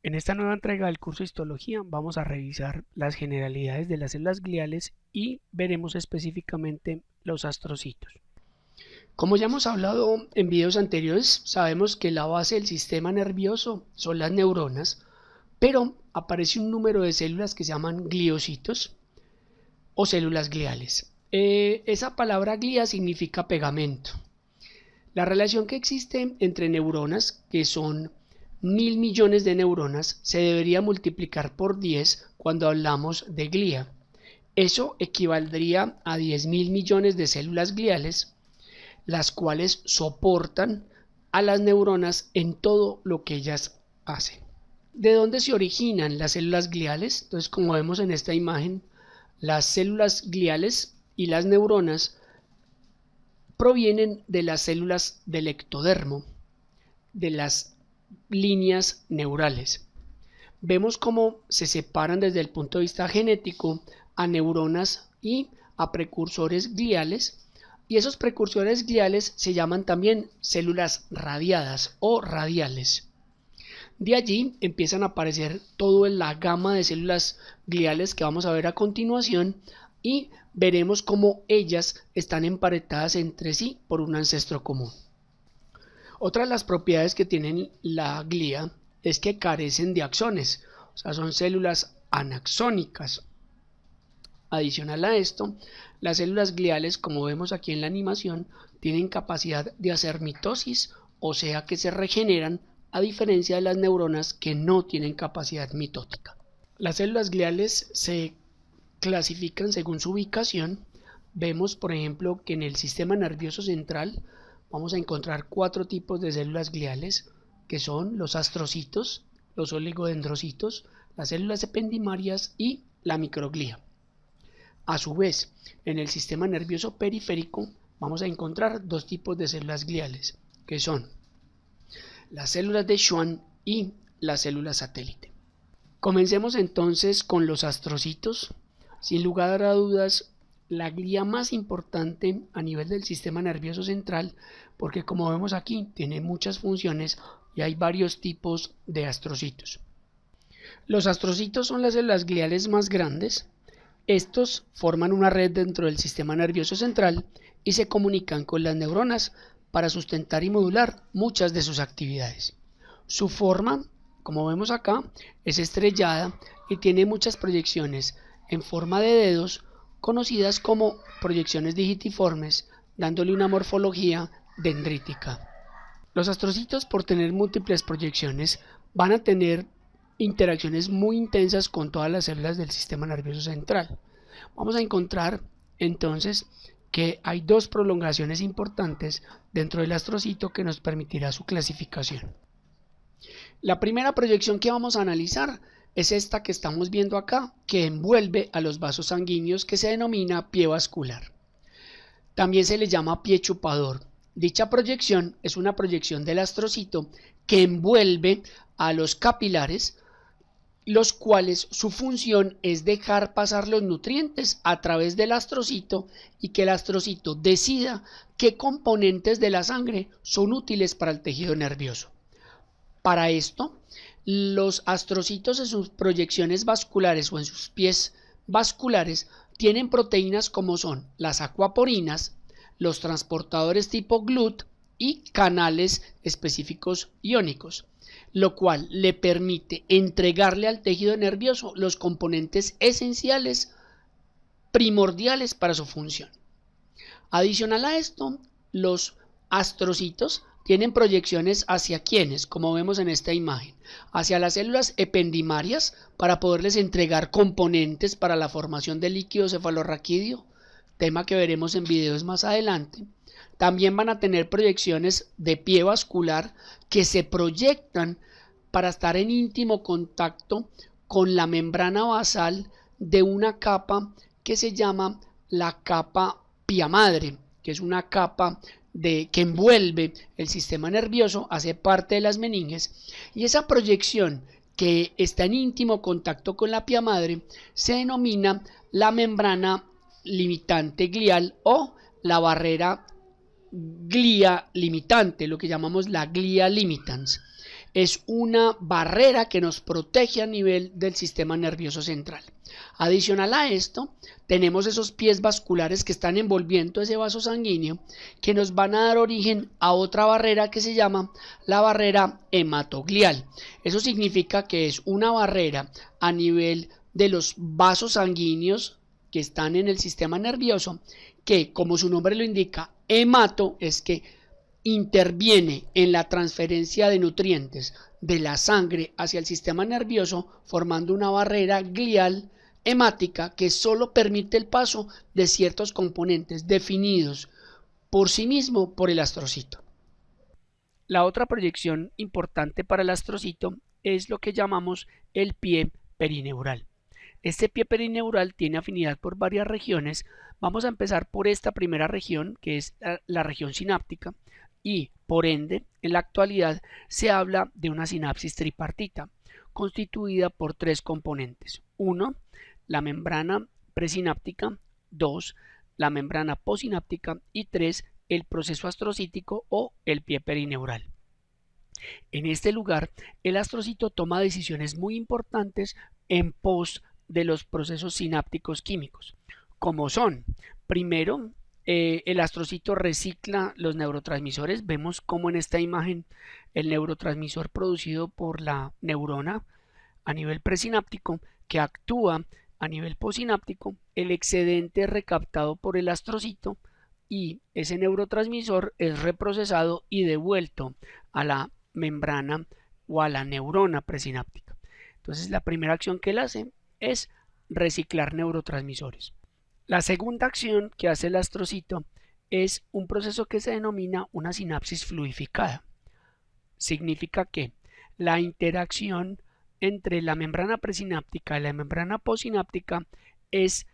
En esta nueva entrega del curso de histología vamos a revisar las generalidades de las células gliales y veremos específicamente los astrocitos. Como ya hemos hablado en videos anteriores, sabemos que la base del sistema nervioso son las neuronas, pero aparece un número de células que se llaman gliocitos o células gliales. Esa palabra glía significa pegamento. La relación que existe entre neuronas, que son 1000 millones de neuronas, se debería multiplicar por 10 cuando hablamos de glía. Eso equivaldría a 10.000 millones de células gliales, las cuales soportan a las neuronas en todo lo que ellas hacen. ¿De dónde se originan las células gliales? Entonces, como vemos en esta imagen, las células gliales y las neuronas provienen de las células del ectodermo, de las líneas neurales. Vemos cómo se separan desde el punto de vista genético a neuronas y a precursores gliales, y esos precursores gliales se llaman también células radiadas o radiales. De allí empiezan a aparecer toda la gama de células gliales que vamos a ver a continuación, y veremos cómo ellas están emparentadas entre sí por un ancestro común. Otra de las propiedades que tienen la glía es que carecen de axones, o sea, son células anaxónicas. Adicional a esto, las células gliales, como vemos aquí en la animación, tienen capacidad de hacer mitosis, o sea que se regeneran, a diferencia de las neuronas que no tienen capacidad mitótica. Las células gliales se clasifican según su ubicación. Vemos, por ejemplo, que en el sistema nervioso central vamos a encontrar 4 tipos de células gliales, que son los astrocitos, los oligodendrocitos, las células ependimarias y la microglía. A su vez, en el sistema nervioso periférico vamos a encontrar 2 tipos de células gliales, que son las células de Schwann y las células satélite. Comencemos entonces con los astrocitos. Sin lugar a dudas, la glía más importante a nivel del sistema nervioso central, porque como vemos aquí tiene muchas funciones y hay varios tipos de astrocitos. Los astrocitos son las células gliales más grandes. Estos forman una red dentro del sistema nervioso central y se comunican con las neuronas para sustentar y modular muchas de sus actividades. Su forma, como vemos acá, es estrellada y tiene muchas proyecciones en forma de dedos, conocidas como proyecciones digitiformes, dándole una morfología dendrítica. Los astrocitos, por tener múltiples proyecciones, van a tener interacciones muy intensas con todas las células del sistema nervioso central. Vamos a encontrar entonces que hay 2 prolongaciones importantes dentro del astrocito que nos permitirá su clasificación. La primera proyección que vamos a analizar es esta que estamos viendo acá, que envuelve a los vasos sanguíneos, que se denomina pie vascular. También se le llama pie chupador. Dicha proyección es una proyección del astrocito que envuelve a los capilares, los cuales su función es dejar pasar los nutrientes a través del astrocito y que el astrocito decida qué componentes de la sangre son útiles para el tejido nervioso. Para esto, los astrocitos en sus proyecciones vasculares o en sus pies vasculares tienen proteínas como son las acuaporinas, los transportadores tipo GLUT y canales específicos iónicos, lo cual le permite entregarle al tejido nervioso los componentes esenciales, primordiales para su función. Adicional a esto, los astrocitos tienen proyecciones hacia quienes, como vemos en esta imagen, hacia las células ependimarias para poderles entregar componentes para la formación del líquido cefalorraquídeo, tema que veremos en videos más adelante. También van a tener proyecciones de pie vascular que se proyectan para estar en íntimo contacto con la membrana basal de una capa que se llama la capa pia madre, que es una capa que envuelve el sistema nervioso, hace parte de las meninges, y esa proyección que está en íntimo contacto con la pia madre se denomina la membrana limitante glial o la barrera glía limitante, lo que llamamos la glía limitans. es una barrera que nos protege a nivel del sistema nervioso central. Adicional a esto, tenemos esos pies vasculares que están envolviendo ese vaso sanguíneo que nos van a dar origen a otra barrera que se llama la barrera hematoglial. Eso significa que es una barrera a nivel de los vasos sanguíneos que están en el sistema nervioso que, como su nombre lo indica, hemato es que interviene en la transferencia de nutrientes de la sangre hacia el sistema nervioso, formando una barrera glial hemática que solo permite el paso de ciertos componentes definidos por sí mismo por el astrocito. La otra proyección importante para el astrocito es lo que llamamos el pie perineural. Este pie perineural tiene afinidad por varias regiones. Vamos a empezar por esta primera región, que es la región sináptica, y por ende, en la actualidad se habla de una sinapsis tripartita, constituida por tres componentes. 1. La membrana presináptica, 2. La membrana postsináptica y 3. El proceso astrocítico o el pie perineural. En este lugar, el astrocito toma decisiones muy importantes en pos de los procesos sinápticos químicos, como son, primero, el astrocito recicla los neurotransmisores. Vemos como en esta imagen el neurotransmisor producido por la neurona a nivel presináptico que actúa a nivel postsináptico, el excedente recaptado por el astrocito y ese neurotransmisor es reprocesado y devuelto a la membrana o a la neurona presináptica. Entonces la primera acción que él hace es reciclar neurotransmisores. La segunda acción que hace el astrocito es un proceso que se denomina una sinapsis fluidificada. Significa que la interacción entre la membrana presináptica y la membrana postsináptica es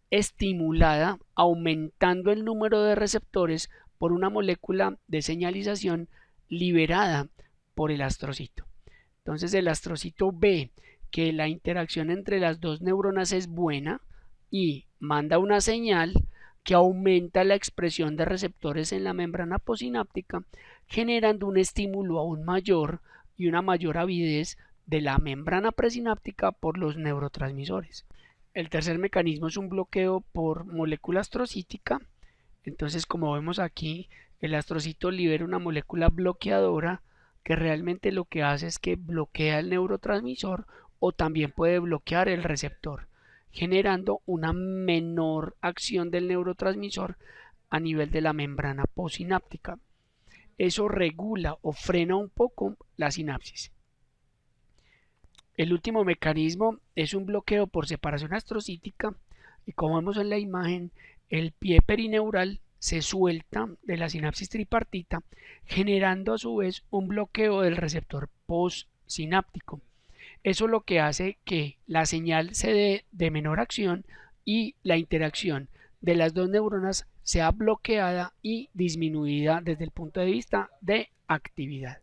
estimulada aumentando el número de receptores por una molécula de señalización liberada por el astrocito. Entonces el astrocito ve que la interacción entre las dos neuronas es buena y manda una señal que aumenta la expresión de receptores en la membrana postsináptica, generando un estímulo aún mayor y una mayor avidez de la membrana presináptica por los neurotransmisores. El tercer mecanismo es un bloqueo por molécula astrocítica. Entonces, como vemos aquí, el astrocito libera una molécula bloqueadora que realmente lo que hace es que bloquea el neurotransmisor o también puede bloquear el receptor, generando una menor acción del neurotransmisor a nivel de la membrana postsináptica. Eso regula o frena un poco la sinapsis. El último mecanismo es un bloqueo por separación astrocítica y como vemos en la imagen, el pie perineural se suelta de la sinapsis tripartita, generando a su vez un bloqueo del receptor postsináptico. Eso es lo que hace que la señal se dé de menor acción y la interacción de las dos neuronas sea bloqueada y disminuida desde el punto de vista de actividad.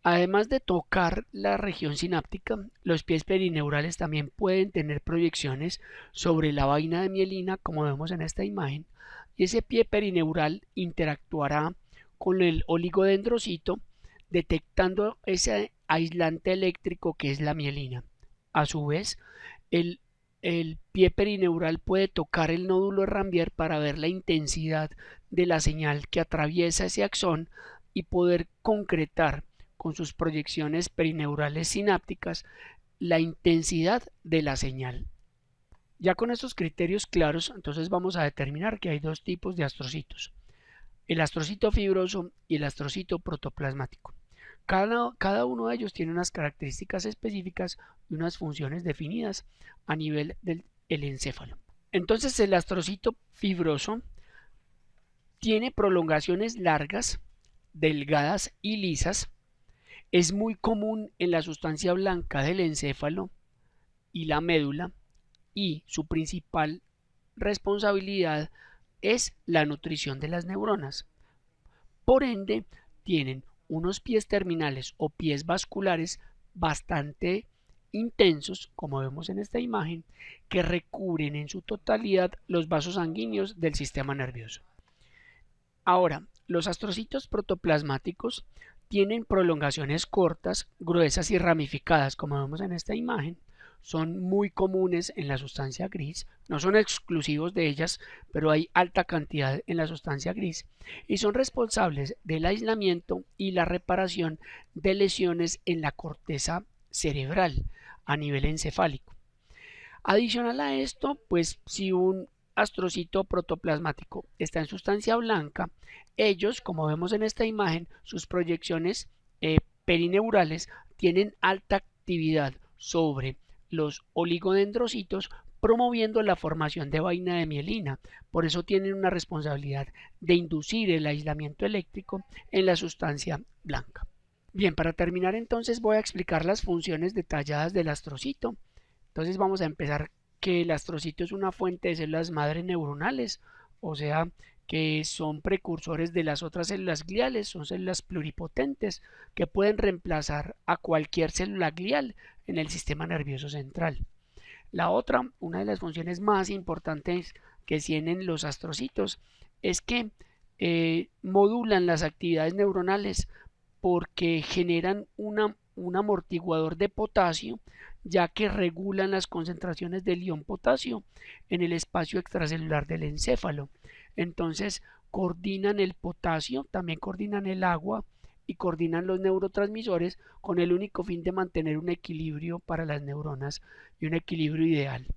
Además de tocar la región sináptica, los pies perineurales también pueden tener proyecciones sobre la vaina de mielina, como vemos en esta imagen, y ese pie perineural interactuará con el oligodendrocito, detectando ese aislante eléctrico que es la mielina. A su vez, el pie perineural puede tocar el nódulo Rambier para ver la intensidad de la señal que atraviesa ese axón y poder concretar con sus proyecciones perineurales sinápticas la intensidad de la señal. Ya con estos criterios claros, entonces vamos a determinar que hay dos tipos de astrocitos: el astrocito fibroso y el astrocito protoplasmático. Cada uno de ellos tiene unas características específicas y unas funciones definidas a nivel del encéfalo. Entonces el astrocito fibroso tiene prolongaciones largas, delgadas y lisas. Es muy común en la sustancia blanca del encéfalo y la médula y su principal responsabilidad es la nutrición de las neuronas. Por ende, tienen unos pies terminales o pies vasculares bastante intensos, como vemos en esta imagen, que recubren en su totalidad los vasos sanguíneos del sistema nervioso. Ahora, los astrocitos protoplasmáticos tienen prolongaciones cortas, gruesas y ramificadas, como vemos en esta imagen. Son muy comunes en la sustancia gris, no son exclusivos de ellas, pero hay alta cantidad en la sustancia gris y son responsables del aislamiento y la reparación de lesiones en la corteza cerebral a nivel encefálico. Adicional a esto, pues si un astrocito protoplasmático está en sustancia blanca, ellos, como vemos en esta imagen, sus proyecciones perineurales tienen alta actividad sobre los oligodendrocitos, promoviendo la formación de vaina de mielina. Por eso tienen una responsabilidad de inducir el aislamiento eléctrico en la sustancia blanca. Bien, para terminar entonces voy a explicar las funciones detalladas del astrocito. Entonces vamos a empezar que el astrocito es una fuente de células madre neuronales, o sea que son precursores de las otras células gliales, son células pluripotentes que pueden reemplazar a cualquier célula glial en el sistema nervioso central. La otra, una de las funciones más importantes que tienen los astrocitos, es que modulan las actividades neuronales porque generan un amortiguador de potasio, ya que regulan las concentraciones del ion potasio en el espacio extracelular del encéfalo. Entonces coordinan el potasio, también coordinan el agua y coordinan los neurotransmisores con el único fin de mantener un equilibrio para las neuronas y un equilibrio ideal.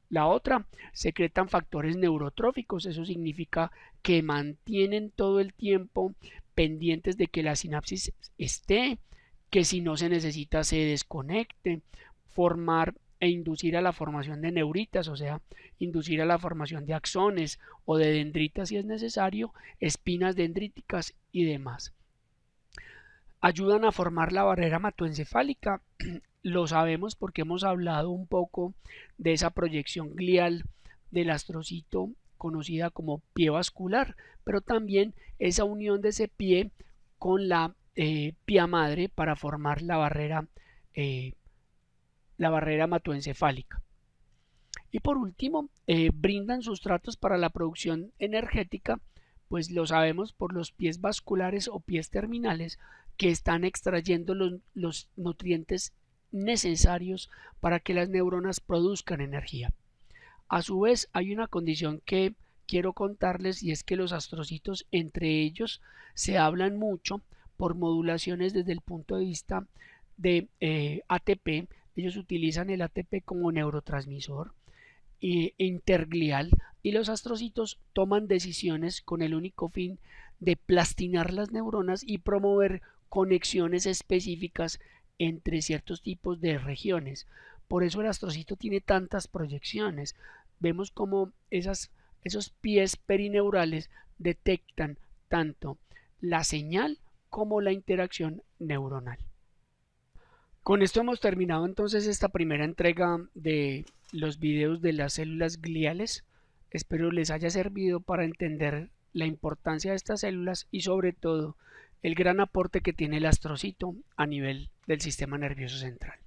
La otra, secretan factores neurotróficos, eso significa que mantienen todo el tiempo pendientes de que la sinapsis esté, que si no se necesita se desconecte, formar e inducir a la formación de neuritas, o sea, inducir a la formación de axones o de dendritas si es necesario, espinas dendríticas y demás. Ayudan a formar la barrera hematoencefálica, lo sabemos porque hemos hablado un poco de esa proyección glial del astrocito conocida como pie vascular, pero también esa unión de ese pie con la pía madre para formar la barrera hematoencefálica. Y por último, brindan sustratos para la producción energética, pues lo sabemos por los pies vasculares o pies terminales que están extrayendo los nutrientes necesarios para que las neuronas produzcan energía. A su vez, hay una condición que quiero contarles y es que los astrocitos entre ellos se hablan mucho por modulaciones desde el punto de vista de ATP. Ellos utilizan el ATP como neurotransmisor interglial y los astrocitos toman decisiones con el único fin de plastinar las neuronas y promover conexiones específicas entre ciertos tipos de regiones. Por eso el astrocito tiene tantas proyecciones. Vemos como esos pies perineurales detectan tanto la señal como la interacción neuronal. Con esto hemos terminado entonces esta primera entrega de los videos de las células gliales. Espero les haya servido para entender la importancia de estas células y sobre todo el gran aporte que tiene el astrocito a nivel del sistema nervioso central.